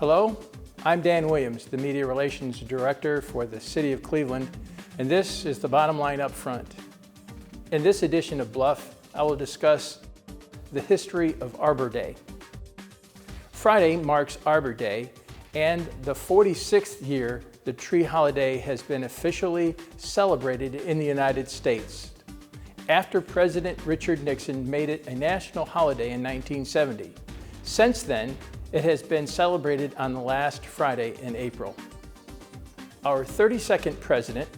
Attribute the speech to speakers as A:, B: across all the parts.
A: Hello, I'm Dan Williams, the Media Relations Director for the City of Cleveland, and this is the bottom line up front. In this edition of Bluff, I will discuss the history of Arbor Day. Friday marks Arbor Day, and the 46th year the tree holiday has been officially celebrated in the United States, after President Richard Nixon made it a national holiday in 1970. Since then, it has been celebrated on the last Friday in April. Our 32nd president,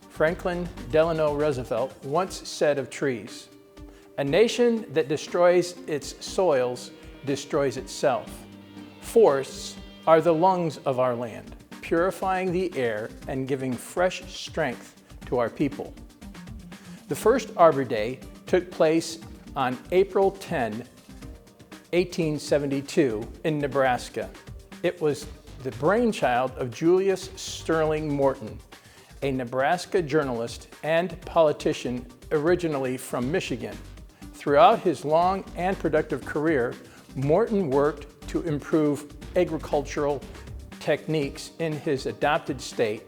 A: Franklin Delano Roosevelt, once said of trees, "A nation that destroys its soils destroys itself. Forests are the lungs of our land, purifying the air and giving fresh strength to our people." The first Arbor Day took place on April 10, 1872 in Nebraska. It was the brainchild of Julius Sterling Morton, a Nebraska journalist and politician originally from Michigan. Throughout his long and productive career, Morton worked to improve agricultural techniques in his adopted state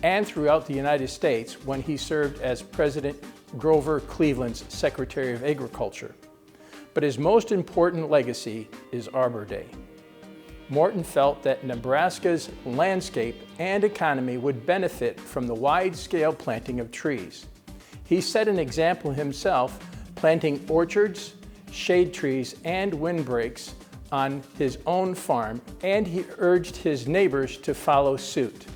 A: and throughout the United States when he served as President Grover Cleveland's Secretary of Agriculture. But his most important legacy is Arbor Day. Morton felt that Nebraska's landscape and economy would benefit from the wide-scale planting of trees. He set an example himself, planting orchards, shade trees, and windbreaks on his own farm, and he urged his neighbors to follow suit.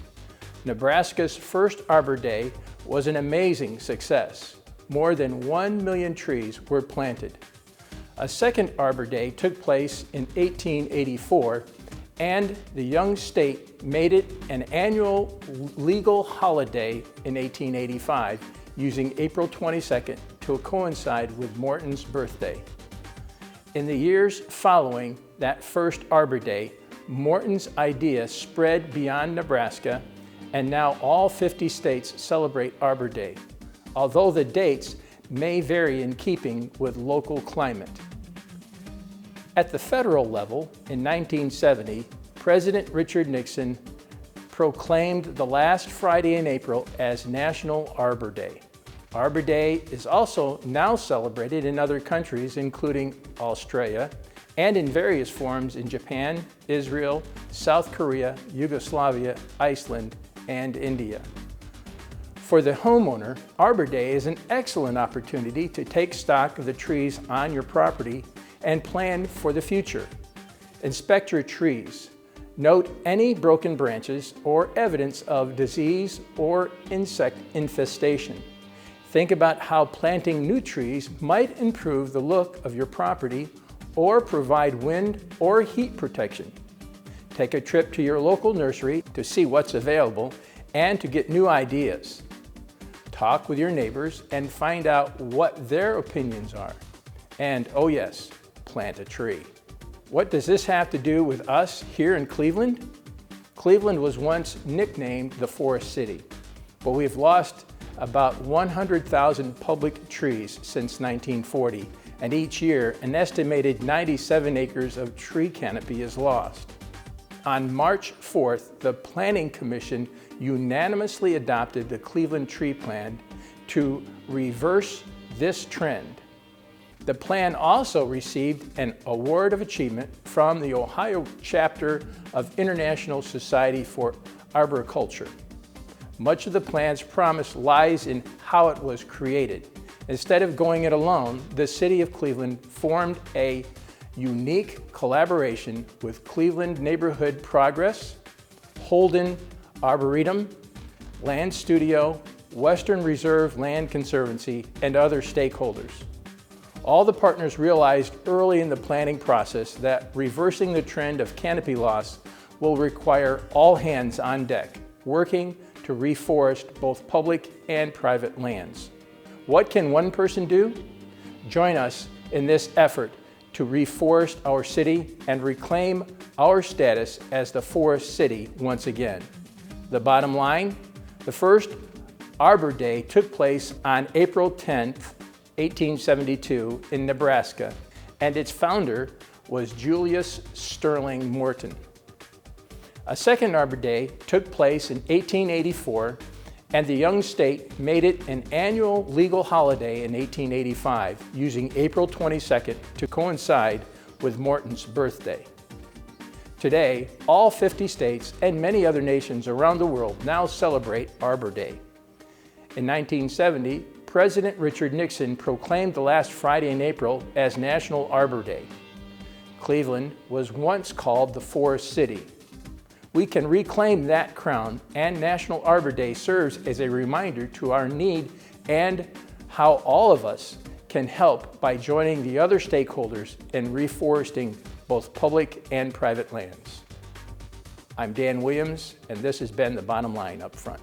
A: Nebraska's first Arbor Day was an amazing success. More than 1 million trees were planted. A second Arbor Day took place in 1884, and the young state made it an annual legal holiday in 1885, using April 22nd to coincide with Morton's birthday. In the years following that first Arbor Day, Morton's idea spread beyond Nebraska, and now all 50 states celebrate Arbor Day, although the dates may vary in keeping with local climate. At the federal level, in 1970, President Richard Nixon proclaimed the last Friday in April as National Arbor Day. Arbor Day is also now celebrated in other countries, including Australia, and in various forms in Japan, Israel, South Korea, Yugoslavia, Iceland, and India. For the homeowner, Arbor Day is an excellent opportunity to take stock of the trees on your property and plan for the future. Inspect your trees. Note any broken branches or evidence of disease or insect infestation. Think about how planting new trees might improve the look of your property or provide wind or heat protection. Take a trip to your local nursery to see what's available and to get new ideas. Talk with your neighbors and find out what their opinions are. And oh yes, plant a tree. What does this have to do with us here in Cleveland? Cleveland was once nicknamed the Forest City, but we've lost about 100,000 public trees since 1940, and each year an estimated 97 acres of tree canopy is lost. On March 4th, the Planning Commission unanimously adopted the Cleveland Tree Plan to reverse this trend. The plan also received an Award of Achievement from the Ohio chapter of International Society for Arboriculture. Much of the plan's promise lies in how it was created. Instead of going it alone, the City of Cleveland formed a unique collaboration with Cleveland Neighborhood Progress, Holden Arboretum, Land Studio, Western Reserve Land Conservancy, and other stakeholders. All the partners realized early in the planning process that reversing the trend of canopy loss will require all hands on deck, working to reforest both public and private lands. What can one person do? Join us in this effort to reforest our city and reclaim our status as the Forest City once again. The bottom line, the first Arbor Day took place on April 10th, 1872 in Nebraska, and its founder was Julius Sterling Morton. A second Arbor Day took place in 1884, and the young state made it an annual legal holiday in 1885, using April 22nd to coincide with Morton's birthday. Today, all 50 states and many other nations around the world now celebrate Arbor Day. In 1970, President Richard Nixon proclaimed the last Friday in April as National Arbor Day. Cleveland was once called the Forest City. We can reclaim that crown, and National Arbor Day serves as a reminder to our need and how all of us can help by joining the other stakeholders in reforesting both public and private lands. I'm Dan Williams, and this has been The Bottom Line Up Front.